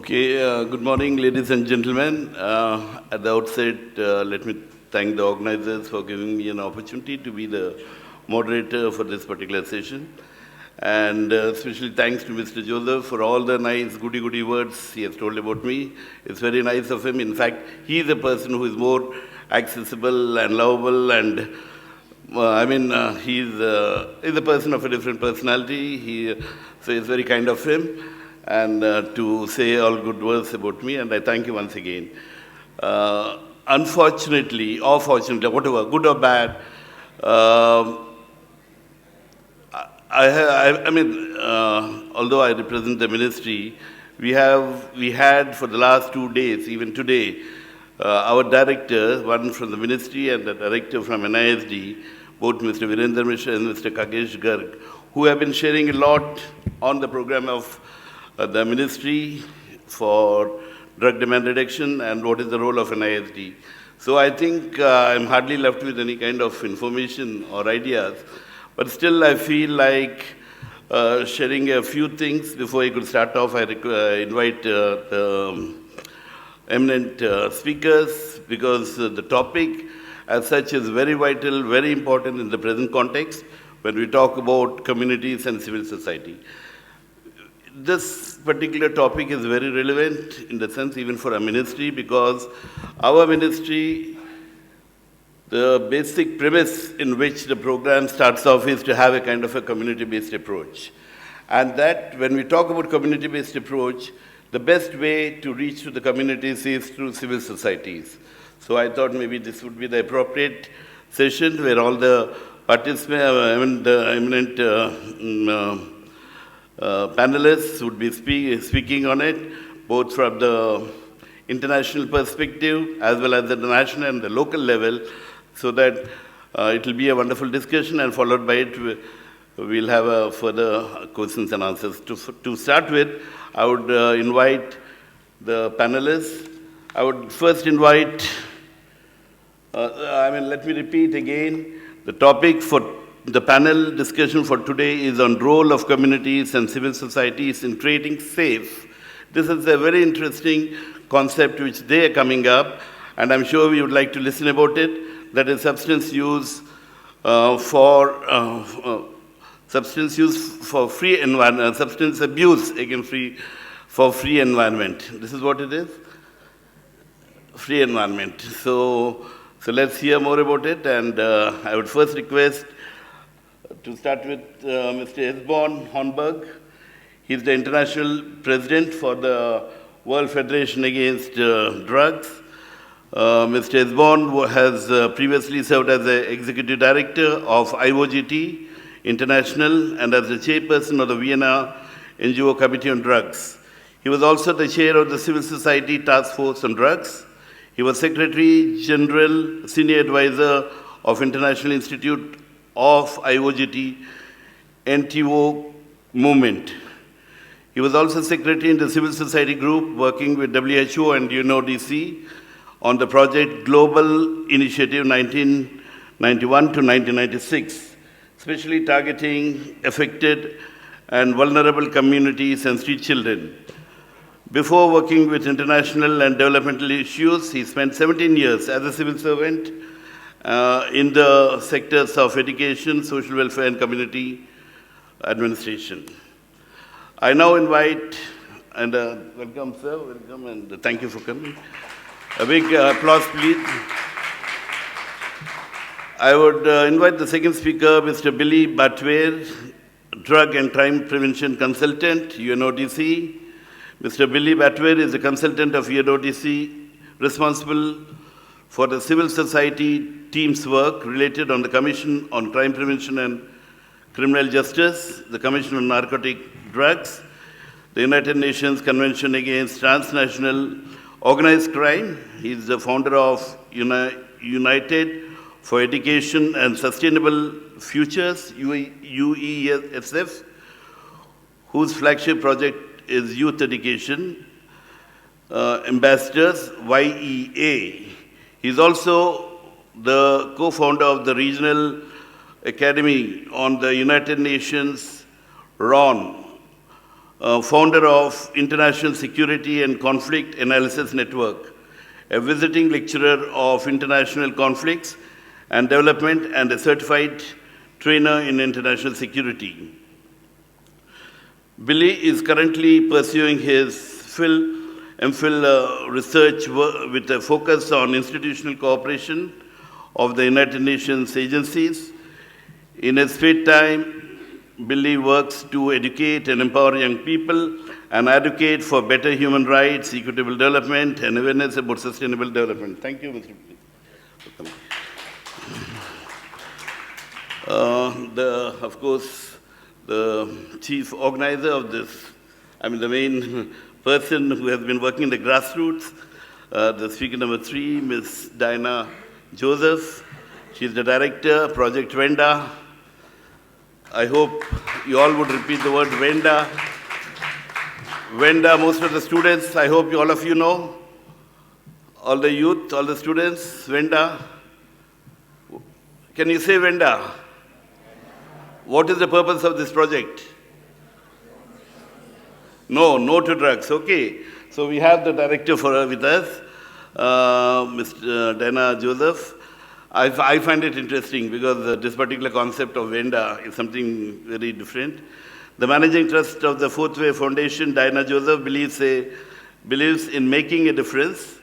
Okay, good morning, ladies and gentlemen. At the outset, let me thank the organizers for giving me an opportunity to be the moderator for this particular session. And especially thanks to Mr. Joseph for all the nice goody words he has told about me. It's very nice of him. In fact, he is a person who is more accessible and lovable, and he's a person of a different personality. So it's very kind of him and to say all good words about me, and I thank you once again. Unfortunately, or fortunately, whatever, good or bad, although I represent the ministry, we had for the last 2 days, even today, our director, one from the ministry and the director from NISD, both Mr. Virendra Mishra and Mr. Kagesh Garg, who have been sharing a lot on the program of the ministry for drug demand reduction and what is the role of NISD. So I think I'm hardly left with any kind of information or ideas, but still I feel like sharing a few things. Before I could start off, I invite the eminent speakers, because the topic as such is very vital, very important in the present context when we talk about communities and civil society. This particular topic is very relevant in the sense even for our ministry, because our ministry, the basic premise in which the program starts off is to have a kind of a community-based approach. And that when we talk about community-based approach, the best way to reach to the communities is through civil societies. So I thought maybe this would be the appropriate session where all the participants, the eminent panelists would be speaking on it, both from the international perspective as well as the national and the local level, so that it will be a wonderful discussion, and followed by it, we'll have further questions and answers. To start with, I would invite the panelists. I would first invite, let me repeat again, the topic for the panel discussion for today is on role of communities and civil societies in creating SAFE. This is a very interesting concept which they are coming up, and I'm sure we would like to listen about it. That is substance use for free environment, substance abuse for free environment. This is what it is, free environment. So let's hear more about it, and I would first request to start with Mr. Esbjörn Hörnberg. He's the international president for the World Federation Against Drugs. Mr. Esbjörn has previously served as the executive director of IOGT International and as the chairperson of the Vienna NGO Committee on Drugs. He was also the chair of the Civil Society Task Force on Drugs. He was Secretary General, Senior Advisor of International Institute of IOGT NTO movement. He was also secretary in the civil society group working with WHO and UNODC on the project Global Initiative 1991 to 1996, especially targeting affected and vulnerable communities and street children. Before working with international and developmental issues, he spent 17 years as a civil servant in the sectors of education, social welfare, and community administration. I now invite, and welcome, sir, welcome, and thank you for coming. A big applause, please. I would invite the second speaker, Mr. Billy Batware, Drug and Crime Prevention Consultant, UNODC. Mr. Billy Batware is a consultant of UNODC responsible for the civil society team's work related on the Commission on Crime Prevention and Criminal Justice, the Commission on Narcotic Drugs, the United Nations Convention Against Transnational Organized Crime. He is the founder of United for Education and Sustainable Futures, UESF, whose flagship project is Youth Education Ambassadors, YEA. He is also the co-founder of the Regional Academy on the United Nations RON, founder of International Security and Conflict Analysis Network, a visiting lecturer of international conflicts and development, and a certified trainer in international security. Billy is currently pursuing his MPhil research with a focus on institutional cooperation of the United Nations agencies. In his spare time, Billy works to educate and empower young people and advocate for better human rights, equitable development, and awareness about sustainable development. Thank you, Mr. Billy. Of course, the chief organizer of this, the main person who has been working in the grassroots, the speaker number 3, Ms. Diana Joseph. She's the director, Project VENDA. I hope you all would repeat the word VENDA. VENDA, most of the students, I hope all of you know. All the youth, all the students, VENDA. Can you say VENDA? What is the purpose of this project? No to drugs. Okay. So we have the director with us, Ms. Diana Joseph. I find it interesting because this particular concept of VENDA is something very different. The managing trust of the Fourth Way Foundation, Diana Joseph, believes in making a difference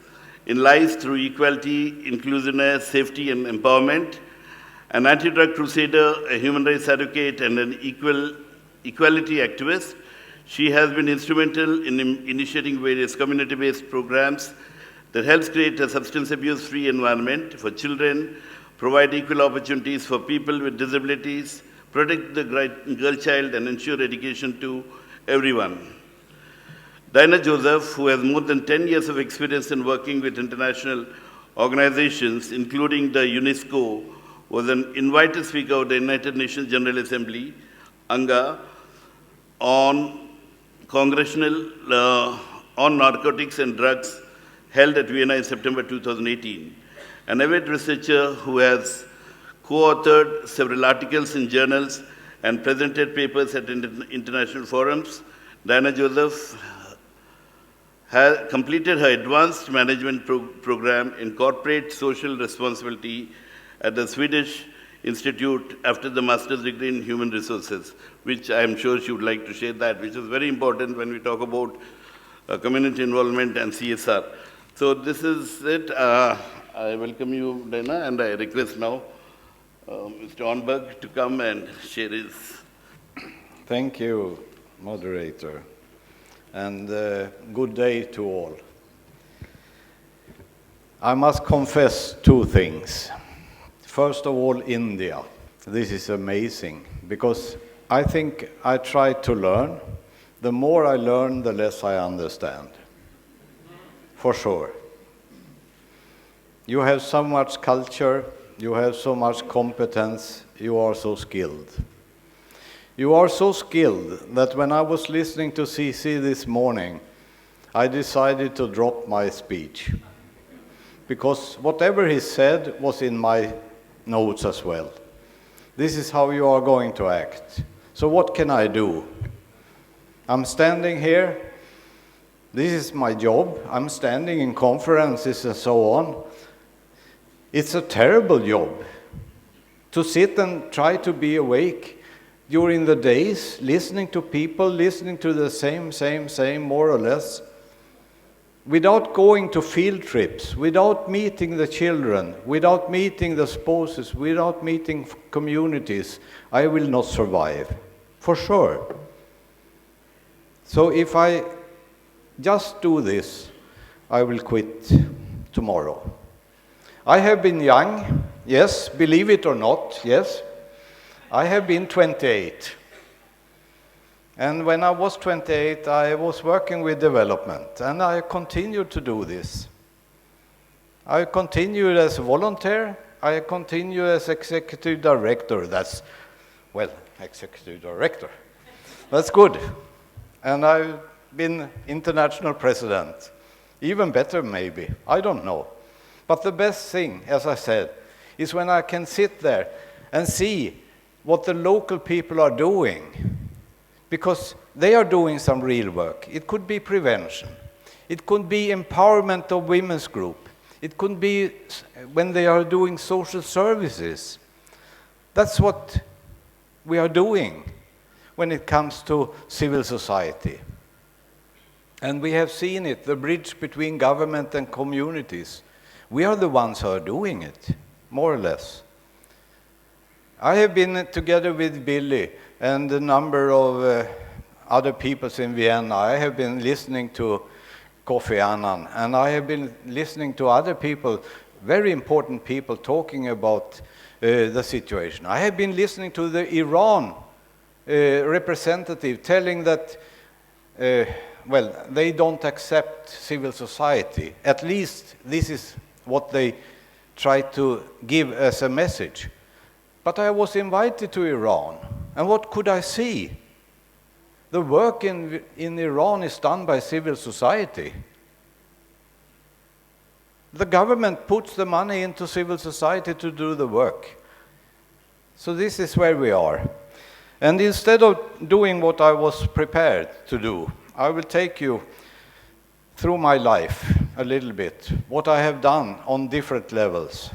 in lives through equality, inclusiveness, safety, and empowerment. An anti-drug crusader, a human rights advocate, and an equality activist, she has been instrumental in initiating various community-based programs that helps create a substance abuse-free environment for children, provide equal opportunities for people with disabilities, protect the girl child, and ensure education to everyone. Diana Joseph, who has more than 10 years of experience in working with international organizations, including the UNESCO, was an invited speaker of the United Nations General Assembly, UNGA, on on narcotics and drugs held at Vienna in September 2018. An avid researcher who has co-authored several articles in journals and presented papers at international forums, Diana Joseph has completed her advanced management program in corporate social responsibility at the Swedish Institute after the master's degree in human resources, which I am sure she would like to share that, which is very important when we talk about community involvement and CSR. So this is it. I welcome you, Diana, and I request now Mr. Hörnberg to come and share his. Thank you, Moderator, and good day to all. I must confess 2 things. First of all, India. This is amazing, because I think I try to learn. The more I learn, the less I understand. For sure. You have so much culture, you have so much competence, you are so skilled. You are so skilled that when I was listening to CC this morning, I decided to drop my speech. Because whatever he said was in my notes as well. This is how you are going to act. So what can I do? I'm standing here. This is my job. I'm standing in conferences and so on. It's a terrible job to sit and try to be awake during the days, listening to people, listening to the same, more or less, without going to field trips, without meeting the children, without meeting the spouses, without meeting communities. I will not survive, for sure. So if I just do this, I will quit tomorrow. I have been young, yes, believe it or not, yes. I have been 28. And when I was 28, I was working with development, and I continued to do this. I continued as a volunteer, I continued as executive director. Executive director. That's good. And I've been international president. Even better, maybe. I don't know. But the best thing, as I said, is when I can sit there and see what the local people are doing because they are doing some real work. It could be prevention. It could be empowerment of women's group. It could be when they are doing social services. That's what we are doing when it comes to civil society. And we have seen it, the bridge between government and communities. We are the ones who are doing it, more or less. I have been together with Billy and a number of other peoples in Vienna. I have been listening to Kofi Annan, and I have been listening to other people, very important people, talking about the situation. I have been listening to the Iran representative telling that, well, they don't accept civil society. At least this is what they try to give as a message. But I was invited to Iran, and what could I see? The work in Iran is done by civil society. The government puts the money into civil society to do the work. So this is where we are. And instead of doing what I was prepared to do, I will take you through my life a little bit, what I have done on different levels.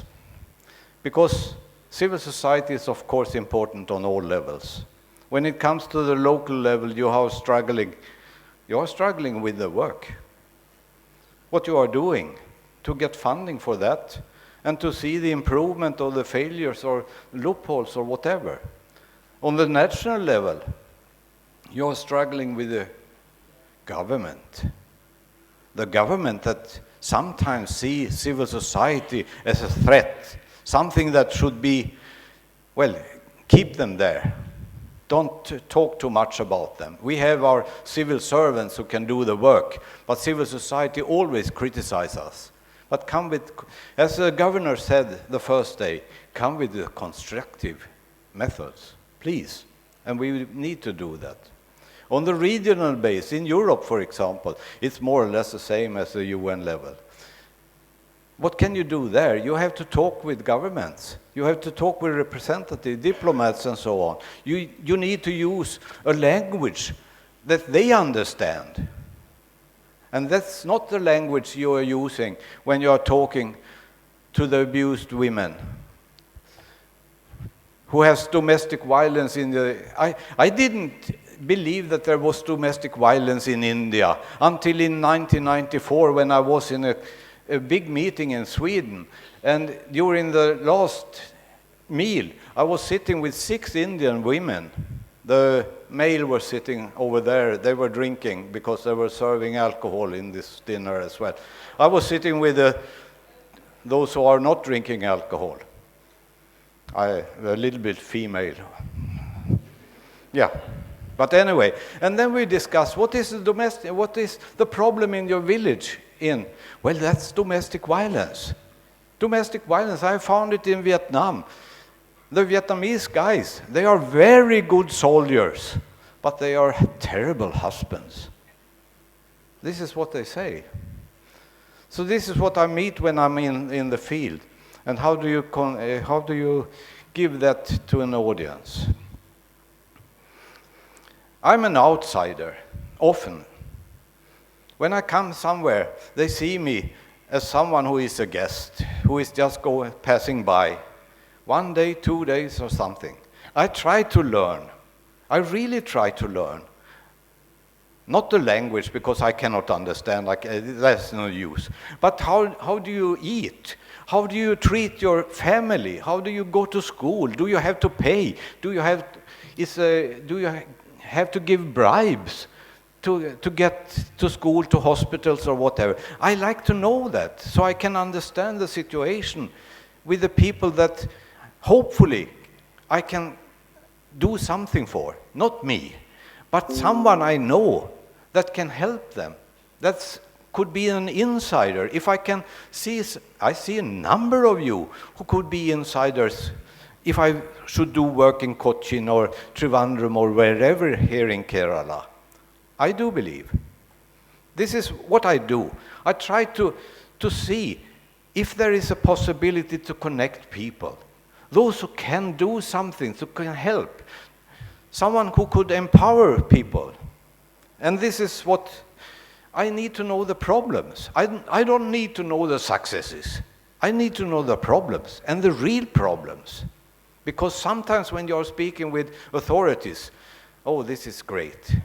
Because civil society is, of course, important on all levels. When it comes to the local level, you are struggling with the work. What you are doing to get funding for that, and to see the improvement of the failures or loopholes or whatever. On the national level, you are struggling with the government. The government that sometimes sees civil society as a threat, something that should be, well, keep them there. Don't talk too much about them. We have our civil servants who can do the work, but civil society always criticizes us. But come with, as the governor said the first day, come with the constructive methods, please. And we need to do that. On the regional base, in Europe, for example, it's more or less the same as the UN level. What can you do there? You have to talk with governments. You have to talk with representatives, diplomats, and so on. You need to use a language that they understand. And that's not the language you are using when you are talking to the abused women who has domestic violence in the... I didn't believe that there was domestic violence in India until in 1994 when I was in a big meeting in Sweden, and during the last meal I was sitting with 6 Indian women. The male was sitting over there. They were drinking because they were serving alcohol in this dinner as well. I was sitting with those who are not drinking alcohol. A little bit female. Yeah. But anyway, and then we discussed what is the problem in your village in? Well, that's domestic violence. Domestic violence, I found it in Vietnam. The Vietnamese guys, they are very good soldiers, but they are terrible husbands. This is what they say. So this is what I meet when I'm in the field. And how do you give that to an audience? I'm an outsider, often. When I come somewhere, they see me as someone who is a guest, who is just passing by. 1 day, 2 days, or something. I try to learn. I really try to learn. Not the language, because I cannot understand, that's no use. But how do you eat? How do you treat your family? How do you go to school? Do you have to pay? Do you have to give bribes to get to school, to hospitals, or whatever? I like to know that, so I can understand the situation with the people that hopefully I can do something for. Not me, but someone I know that can help them. That could be an insider. If I can see, I see a number of you who could be insiders if I should do work in Cochin or Trivandrum or wherever here in Kerala. I do believe. This is what I do. I try to see if there is a possibility to connect people. Those who can do something, who can help. someone who could empower people. And this is what I need to know, the problems. I don't need to know the successes. I need to know the problems and the real problems. Because sometimes when you're speaking with authorities, oh, this is great.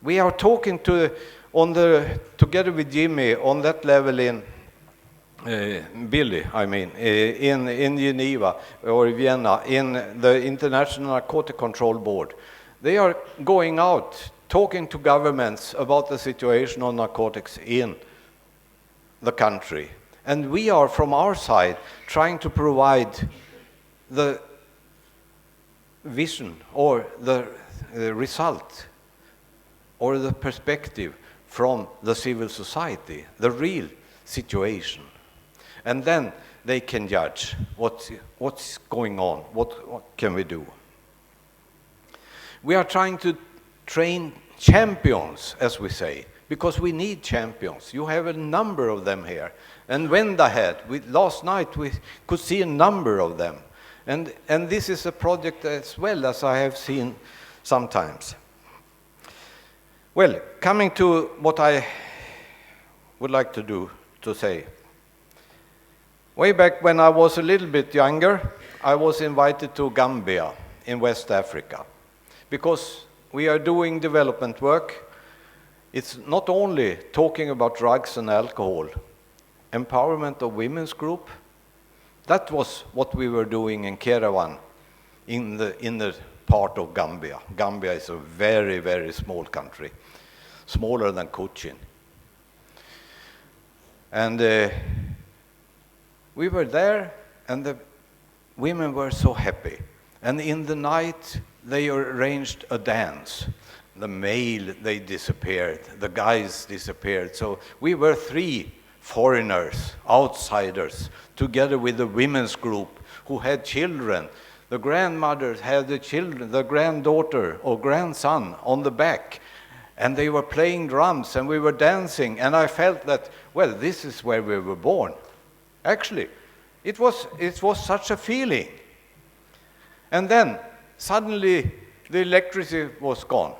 We are talking together with Jimmy on that level in Billy, in Geneva or Vienna, in the International Narcotic Control Board. They are going out, talking to governments about the situation on narcotics in the country. And we are, from our side, trying to provide the vision or the result or the perspective from the civil society, the real situation. And then they can judge what's going on, what can we do. We are trying to train champions, as we say, because we need champions. You have a number of them here. And VENDA had, last night we could see a number of them. And this is a project as well as I have seen sometimes. Well, coming to what I would like to say. Way back when I was a little bit younger, I was invited to Gambia in West Africa. Because we are doing development work, it's not only talking about drugs and alcohol, empowerment of women's group. That was what we were doing in Kerawan, in the part of Gambia. Gambia is a very, very small country, smaller than Cochin. And we were there, and the women were so happy. And in the night, they arranged a dance. The male, they disappeared. The guys disappeared. So we were 3 foreigners, outsiders, together with the women's group who had children. The grandmothers had the children, the granddaughter or grandson on the back. And they were playing drums and we were dancing. And I felt that, well, this is where we were born. Actually, it was such a feeling. And then suddenly the electricity was gone.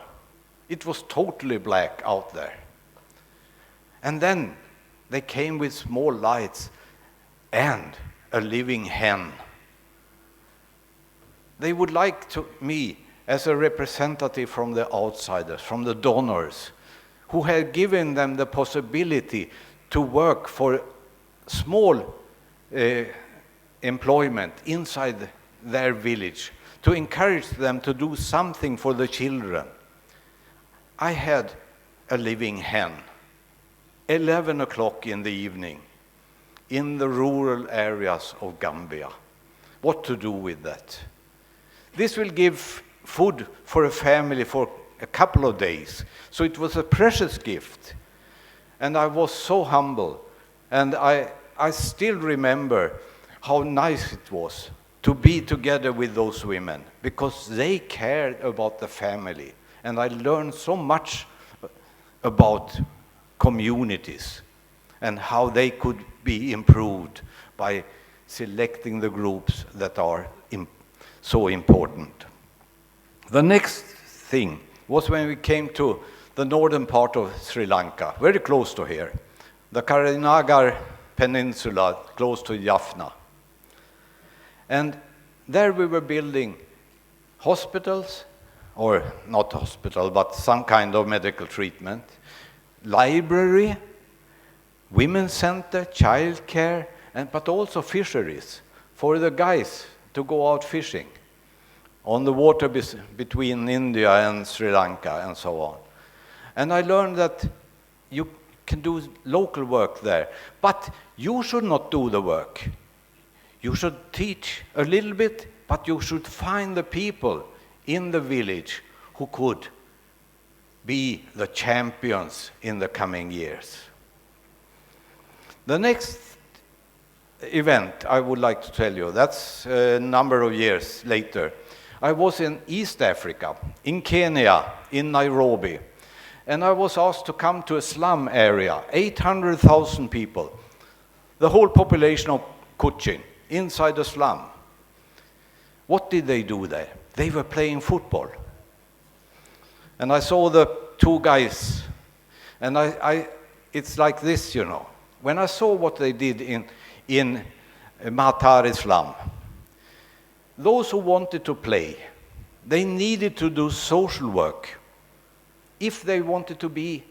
It was totally black out there. And then they came with small lights and a living hen. They would like me as a representative from the outsiders, from the donors, who had given them the possibility to work for small employment inside their village, to encourage them to do something for the children. I had a living hen, 11 o'clock in the evening, in the rural areas of Gambia. What to do with that? This will give food for a family for a couple of days. So it was a precious gift. And I was so humble. And I still remember how nice it was to be together with those women, because they cared about the family. And I learned so much about communities and how they could be improved by selecting the groups that are so important. The next thing was when we came to the northern part of Sri Lanka, very close to here, the Karinagar Peninsula, close to Jaffna. And there we were building hospitals, or not hospital, but some kind of medical treatment, library, women's center, child care, but also fisheries for the guys to go out fishing on the water between India and Sri Lanka and so on. And I learned that you can do local work there, but you should not do the work. You should teach a little bit, but you should find the people in the village who could be the champions in the coming years. The next event I would like to tell you, that's a number of years later. I was in East Africa, in Kenya, in Nairobi, and I was asked to come to a slum area, 800,000 people, the whole population of Cochin, inside a slum. What did they do there? They were playing football. And I saw the two guys, and it's like this, you know. When I saw what they did in Matar Islam, those who wanted to play, they needed to do social work. If they wanted to be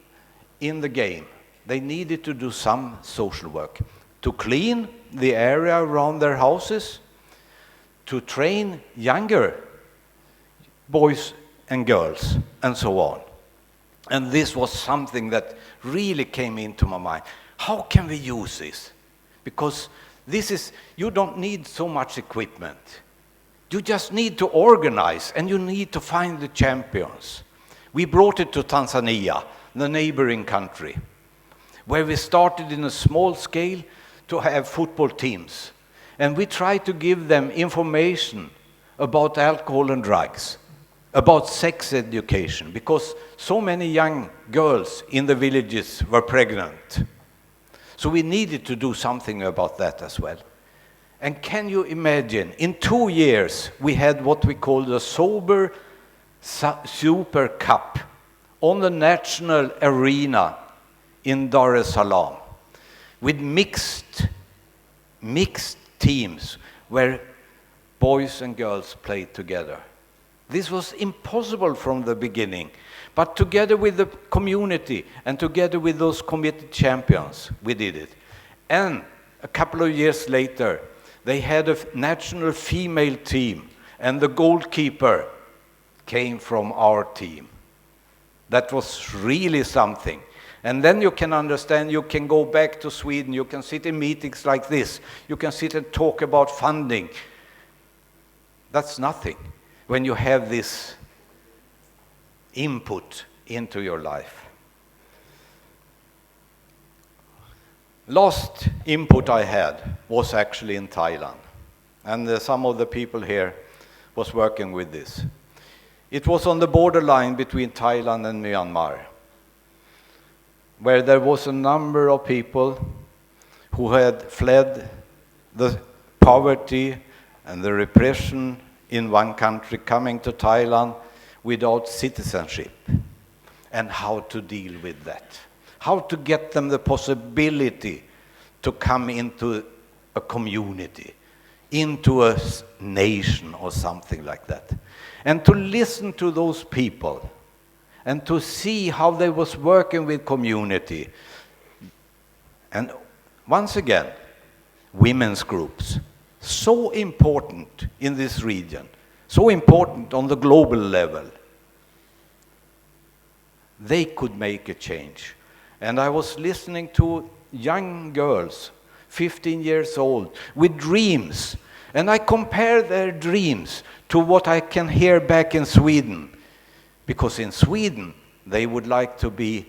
in the game, they needed to do some social work. To clean the area around their houses, to train younger boys and girls, and so on. And this was something that really came into my mind. How can we use this? Because you don't need so much equipment. You just need to organize, and you need to find the champions. We brought it to Tanzania, the neighboring country, where we started in a small scale to have football teams. And we tried to give them information about alcohol and drugs, about sex education, because so many young girls in the villages were pregnant. So we needed to do something about that as well. And can you imagine, in 2 years, we had what we call the Sober Super Cup on the national arena in Dar es Salaam, with mixed teams where boys and girls played together. This was impossible from the beginning, but together with the community and together with those committed champions, we did it. And a couple of years later, they had a national female team, and the goalkeeper came from our team. That was really something. And then you can understand, you can go back to Sweden, you can sit in meetings like this, you can sit and talk about funding. That's nothing when you have this input into your life. Last input I had was actually in Thailand, and some of the people here was working with this. It was on the borderline between Thailand and Myanmar, where there was a number of people who had fled the poverty and the repression in one country, coming to Thailand without citizenship, and how to deal with that. How to get them the possibility to come into a community, into a nation or something like that. And to listen to those people and to see how they was working with community. And once again, women's groups, so important in this region, so important on the global level. They could make a change. And I was listening to young girls, 15 years old, with dreams. And I compare their dreams to what I can hear back in Sweden. Because in Sweden, they would like to be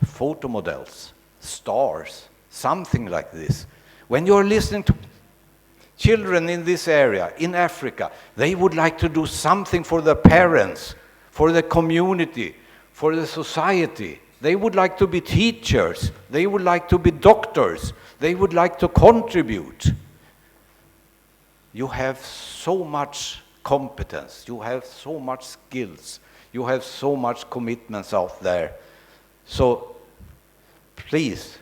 photo models, stars, something like this. When you're listening to children in this area, in Africa, they would like to do something for their parents, for the community, for the society. They would like to be teachers. They would like to be doctors. They would like to contribute. You have so much competence. You have so much skills. You have so much commitments out there. So please,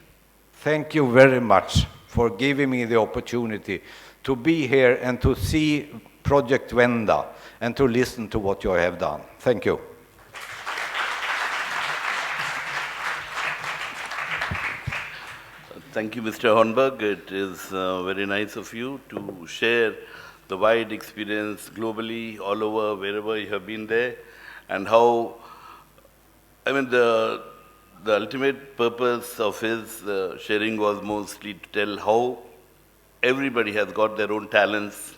thank you very much for giving me the opportunity to be here and to see Project VENDA and to listen to what you have done. Thank you. Thank you, Mr. Hörnberg. It is very nice of you to share the wide experience globally, all over, wherever you have been there, and how, I mean, the ultimate purpose of his sharing was mostly to tell how everybody has got their own talents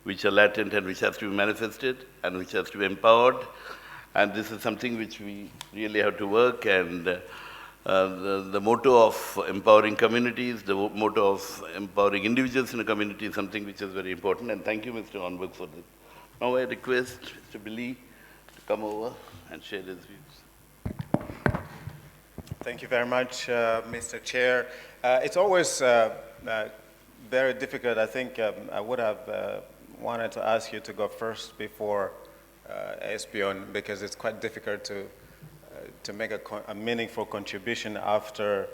which are latent and which has to be manifested and which has to be empowered. And this is something which we really have to work, and the motto of empowering communities, the motto of empowering individuals in a community is something which is very important. And thank you, Mr. Hörnberg, for this. Now I request Mr. Billy to come over and share his views. Thank you very much, Mr. Chair. It's always very difficult. I think I would have wanted to ask you to go first before Esbjörn, because it's quite difficult to make a meaningful contribution after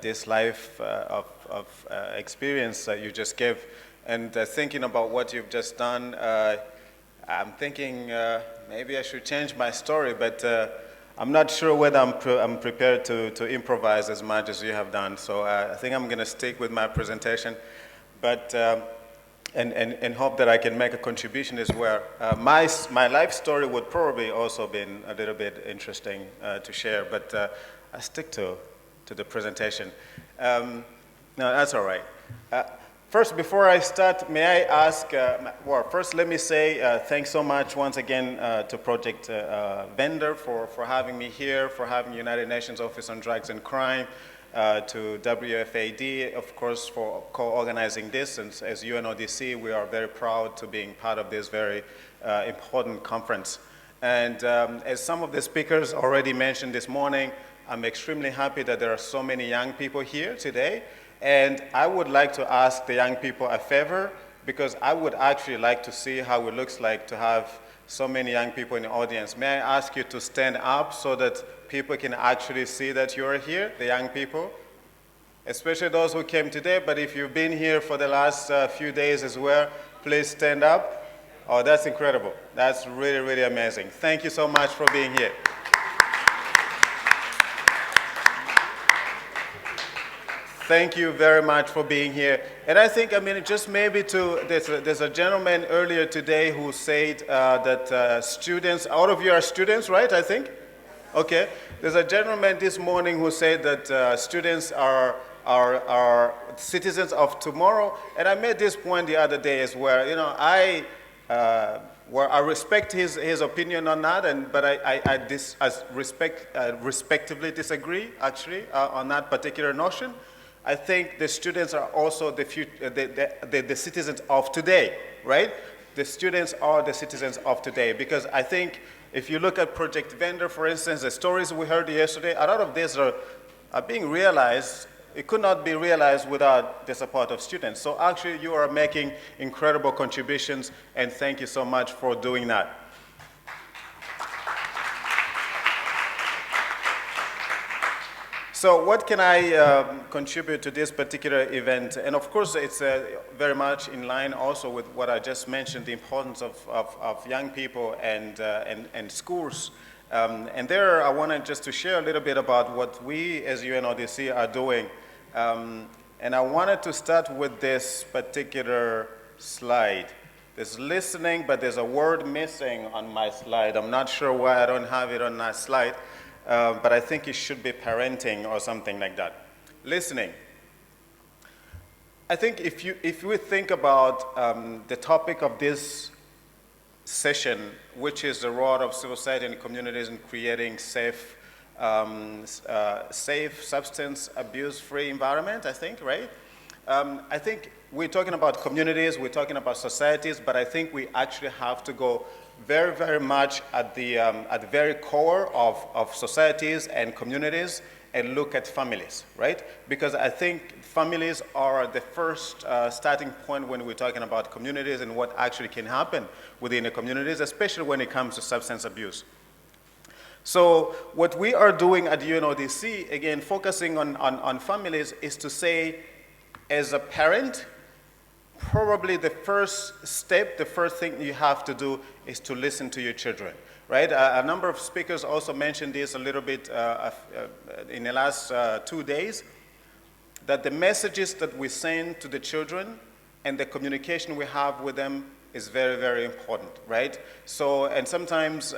this life of experience that you just gave. And thinking about what you've just done, I'm thinking maybe I should change my story, but I'm not sure whether I'm prepared to improvise as much as you have done. So I think I'm going to stick with my presentation, but and hope that I can make a contribution as well. My life story would probably also been a little bit interesting to share, but I stick to the presentation. No, that's all right. First, before I start, may I ask, well, first let me say thanks so much once again to Project VENDA for having me here, for having United Nations Office on Drugs and Crime, to WFAD, of course, for co-organizing this. And as UNODC, we are very proud to being part of this very important conference. And as some of the speakers already mentioned this morning, I'm extremely happy that there are so many young people here today. And I would like to ask the young people a favor, because I would actually like to see how it looks like to have so many young people in the audience. May I ask you to stand up so that people can actually see that you are here, the young people, especially those who came today, but if you've been here for the last few days as well, please stand up. Oh, that's incredible. That's really, really amazing. Thank you so much for being here. Thank you very much for being here. And I think, I mean, just maybe there's a gentleman earlier today who said that students, all of you are students, right, I think? Okay. There's a gentleman this morning who said that students are citizens of tomorrow. And I made this point the other day as well. You know, I respect his opinion on that, but I respectively disagree, actually, on that particular notion. I think the students are also the citizens of today, right? The students are the citizens of today, because I think if you look at Project VENDA, for instance, the stories we heard yesterday, a lot of these are being realized. It could not be realized without the support of students. So actually, you are making incredible contributions, and thank you so much for doing that. So what can I contribute to this particular event? And of course, it's very much in line also with what I just mentioned, the importance of young people and schools. And there I wanted just to share a little bit about what we as UNODC are doing. And I wanted to start with this particular slide. There's listening, but there's a word missing on my slide. I'm not sure why I don't have it on that slide. But I think it should be parenting or something like that. Listening. I think if we think about the topic of this session, which is the role of civil society and communities in creating safe, substance abuse-free environment, I think, right? I think we're talking about communities, we're talking about societies, but I think we actually have to go very, very much at the very core of societies and communities and look at families, right? Because I think families are the first starting point when we're talking about communities and what actually can happen within the communities, especially when it comes to substance abuse. So what we are doing at UNODC, again, focusing on families, is to say, as a parent, probably the first step, the first thing you have to do is to listen to your children, right? A number of speakers also mentioned this a little bit in the last 2 days, that the messages that we send to the children and the communication we have with them is very, very important, right? So, and sometimes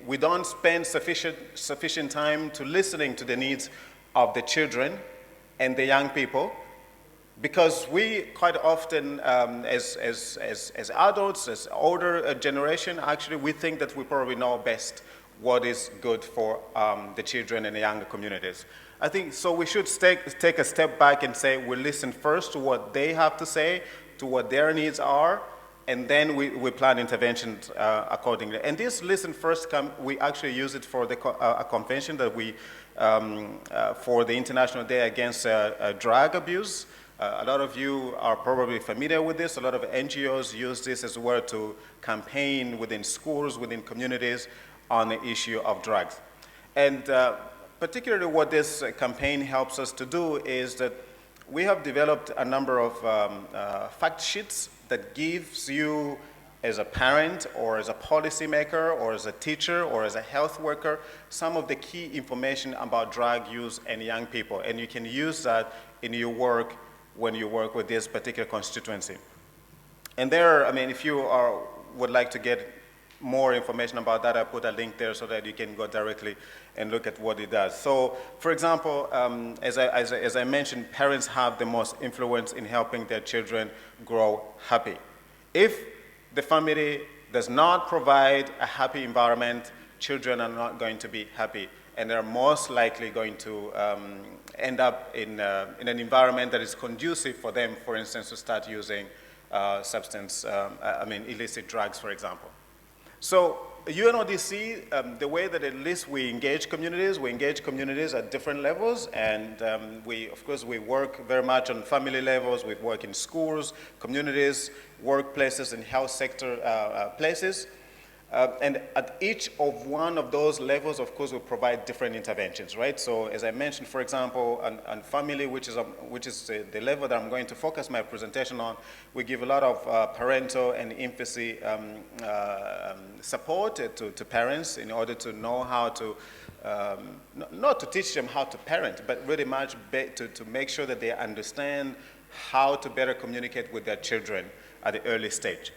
we don't spend sufficient time to listening to the needs of the children and the young people, because we quite often, as adults, as older generation, actually we think that we probably know best what is good for the children and the younger communities. I think so we should take a step back and say we listen first to what they have to say, to what their needs are, and then we plan interventions accordingly. And this listen first, we actually use it for a convention that we, for the International Day Against Drug Abuse, A lot of you are probably familiar with this. A lot of NGOs use this as well to campaign within schools, within communities on the issue of drugs. And particularly what this campaign helps us to do is that we have developed a number of fact sheets that gives you as a parent or as a policymaker or as a teacher or as a health worker some of the key information about drug use and young people. And you can use that in your work when you work with this particular constituency. And there, I mean, if you would like to get more information about that, I put a link there so that you can go directly and look at what it does. So, for example, as I mentioned, parents have the most influence in helping their children grow happy. If the family does not provide a happy environment, children are not going to be happy, and they're most likely going to end up in an environment that is conducive for them, for instance, to start using illicit drugs, for example. So UNODC, the way that at least we engage communities at different levels, and of course, we work very much on family levels. We work in schools, communities, workplaces, and health sector places. And at each of one of those levels, of course, we provide different interventions, right? So as I mentioned, for example, on family, which is the level that I'm going to focus my presentation on, we give a lot of parental and infancy support to parents in order to know how to, not to teach them how to parent, but really much to make sure that they understand how to better communicate with their children at the early stage.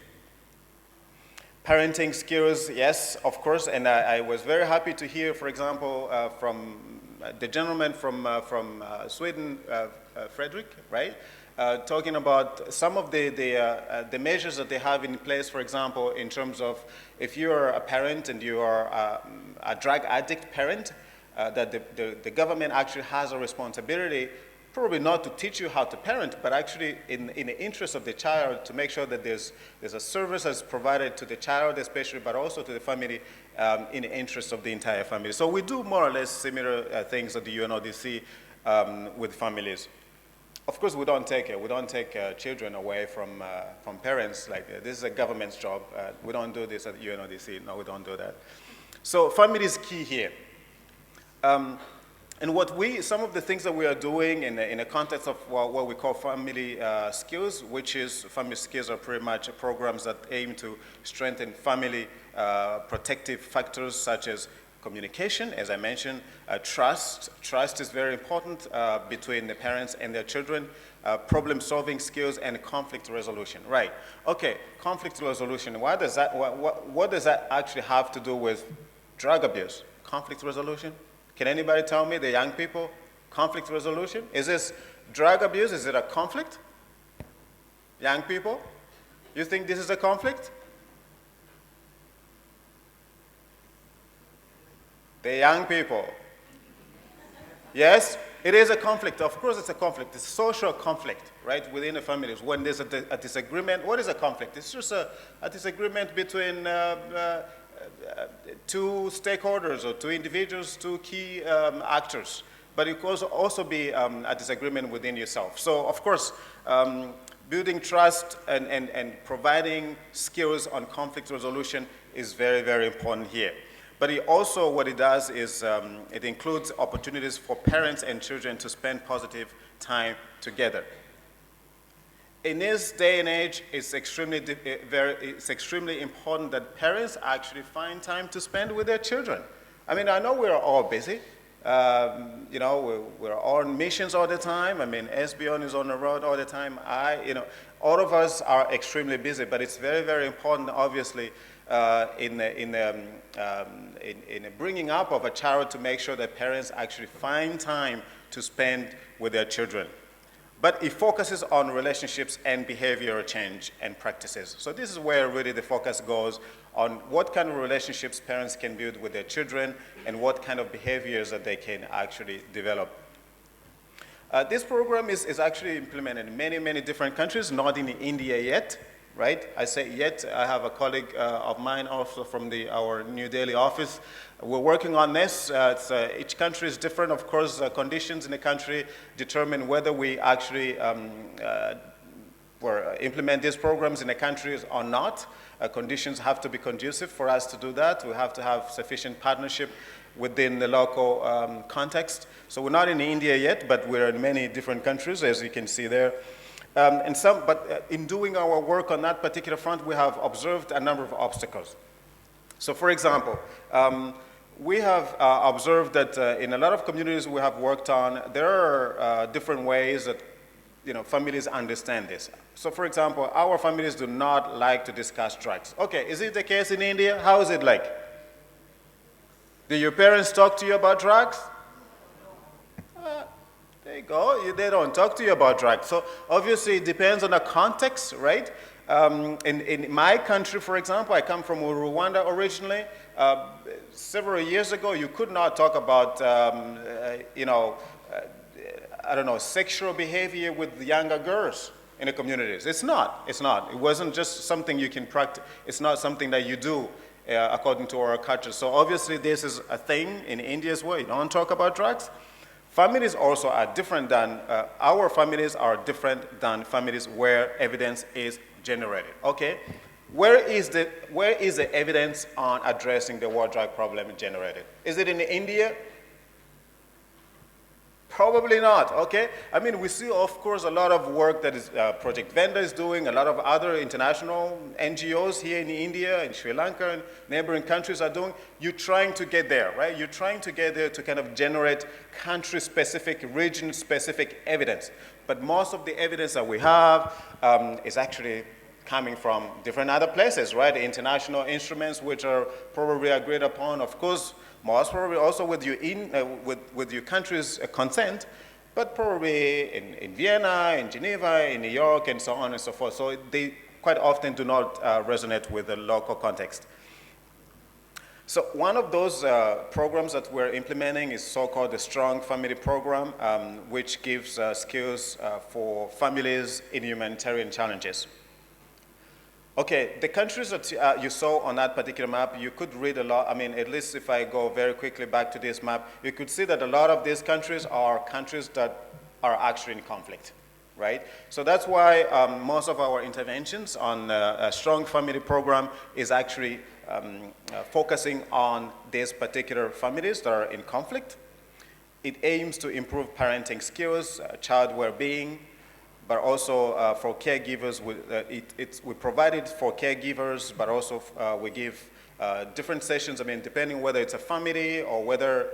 Parenting skills, yes, of course, and I was very happy to hear, for example, from the gentleman from Sweden, Frederick, right, talking about some of the measures that they have in place, for example, in terms of if you're a parent and you are a drug addict parent, that the government actually has a responsibility probably not to teach you how to parent, but actually in the interest of the child to make sure that there's a service that's provided to the child especially, but also to the family in the interest of the entire family. So we do more or less similar things at the UNODC with families. Of course, we don't take children away from parents. Like this is a government's job. We don't do this at UNODC. No, we don't do that. So family is key here. And some of the things that we are doing in the context of what we call family skills, which is family skills are pretty much programs that aim to strengthen family protective factors such as communication, as I mentioned, trust. Trust is very important between the parents and their children, problem-solving skills, and conflict resolution. Right, okay, conflict resolution, what does that actually have to do with drug abuse? Conflict resolution? Can anybody tell me, the young people, conflict resolution? Is this drug abuse? Is it a conflict? Young people, you think this is a conflict? The young people. Yes, it is a conflict. Of course it's a conflict. It's social conflict, right, within the families. When there's a disagreement, what is a conflict? It's just a disagreement between two stakeholders or two individuals, two key actors. But it could also be a disagreement within yourself. So, of course, building trust and providing skills on conflict resolution is very, very important here. But what it does is it includes opportunities for parents and children to spend positive time together. In this day and age, it's extremely important that parents actually find time to spend with their children. I mean, I know we're all busy. We're on missions all the time. I mean, Esbjörn is on the road all the time. All of us are extremely busy, but it's very, very important, obviously, in the bringing up of a child to make sure that parents actually find time to spend with their children. But it focuses on relationships and behavioral change and practices. So this is where really the focus goes on what kind of relationships parents can build with their children and what kind of behaviors that they can actually develop. This program is actually implemented in many, many different countries, not in India yet, right? I say yet. I have a colleague of mine also from our New Delhi office. We're working on this. Each country is different. Of course, conditions in the country determine whether we actually implement these programs in the countries or not. Conditions have to be conducive for us to do that. We have to have sufficient partnership within the local context. So we're not in India yet, but we're in many different countries, as you can see there. But in doing our work on that particular front, we have observed a number of obstacles. So for example, we have observed that in a lot of communities we have worked on, there are different ways that families understand this. So for example, our families do not like to discuss drugs. Okay, is it the case in India? How is it like? Do your parents talk to you about drugs? There you go. They don't talk to you about drugs. So obviously it depends on the context, right? In my country, for example, I come from Rwanda originally. Several years ago, you could not talk about, sexual behavior with younger girls in the communities. It's not. It wasn't just something you can practice. It's not something that you do according to our culture. So obviously this is a thing in India as well. You don't talk about drugs. Families also are different than, our families are different than families where evidence is generated. Okay, where is the evidence on addressing the war drug problem generated? Is it in India? Probably not, okay? I mean, we see, of course, a lot of work that is Project VENDA is doing, a lot of other international NGOs here in India, in Sri Lanka, and neighboring countries are doing. You're trying to get there, right? You're trying to get there to kind of generate country-specific, region-specific evidence. But most of the evidence that we have is actually coming from different other places, right? International instruments which are probably agreed upon, of course, most probably also with your country's consent, but probably in Vienna, in Geneva, in New York, and so on and so forth. So they quite often do not resonate with the local context. So one of those programs that we're implementing is so-called the Strong Family Program, which gives skills for families in humanitarian challenges. Okay, the countries that you saw on that particular map, you could read a lot. I mean, at least if I go very quickly back to this map, you could see that a lot of these countries are countries that are actually in conflict, right? So that's why most of our interventions on a Strong Family Program is actually focusing on these particular families that are in conflict. It aims to improve parenting skills, child well-being, but also for caregivers. We provide it for caregivers, but also we give different sessions. I mean, depending whether it's a family or whether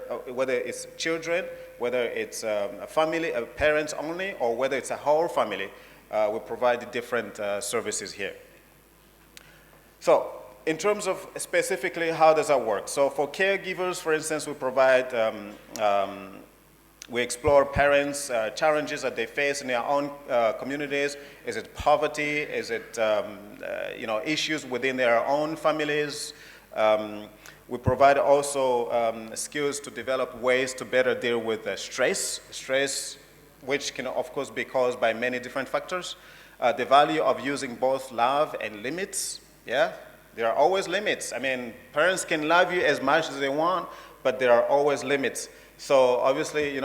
it's children, whether it's a family, parents only, or whether it's a whole family, we provide different services here. So in terms of specifically how does that work? So for caregivers, for instance, we provide we explore parents' challenges that they face in their own communities. Is it poverty? Is it issues within their own families? We provide also skills to develop ways to better deal with stress, which can of course be caused by many different factors. The value of using both love and limits. Yeah, there are always limits. I mean, parents can love you as much as they want, but there are always limits. So obviously,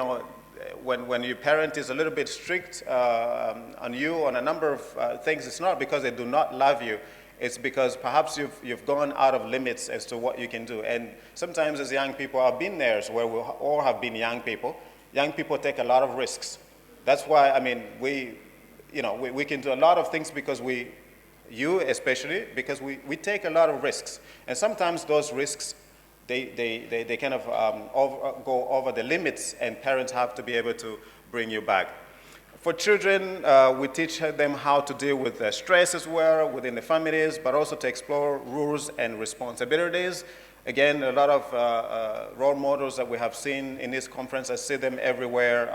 when your parent is a little bit strict on you on a number of things, it's not because they do not love you. It's because perhaps you've gone out of limits as to what you can do. And sometimes as young people, I've been there, where we all have been young people. Young people take a lot of risks. That's why, I mean, we can do a lot of things because you especially, because we take a lot of risks. And sometimes those risks, they kind of go over the limits, and parents have to be able to bring you back. For children, we teach them how to deal with stress as well within the families, but also to explore rules and responsibilities. Again, a lot of role models that we have seen in this conference, I see them everywhere.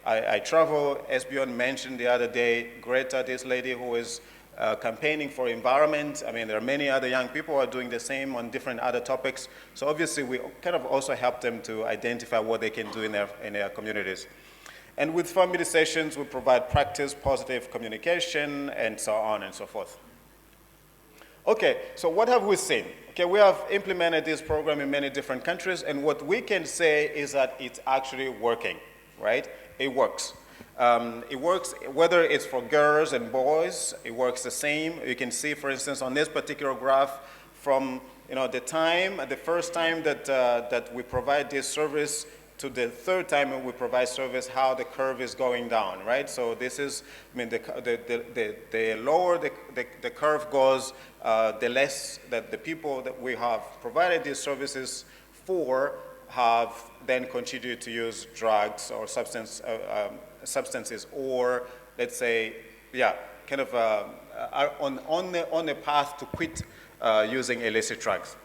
I travel. Esbjörn mentioned the other day, Greta, this lady who is campaigning for environment. I mean, there are many other young people who are doing the same on different other topics. So obviously, we kind of also help them to identify what they can do in their communities. And with family sessions, we provide practice, positive communication, and so on and so forth. Okay, so what have we seen? Okay, we have implemented this program in many different countries, and what we can say is that it's actually working, right? It works. It works whether it's for girls and boys, it works the same. You can see, for instance, on this particular graph, from the first time that we provide this service to the third time we provide service, how the curve is going down, right? So this is, the lower the curve goes, the less that the people that we have provided these services for have then continued to use drugs or substances, or let's say, kind of are on the path to quit using illicit drugs.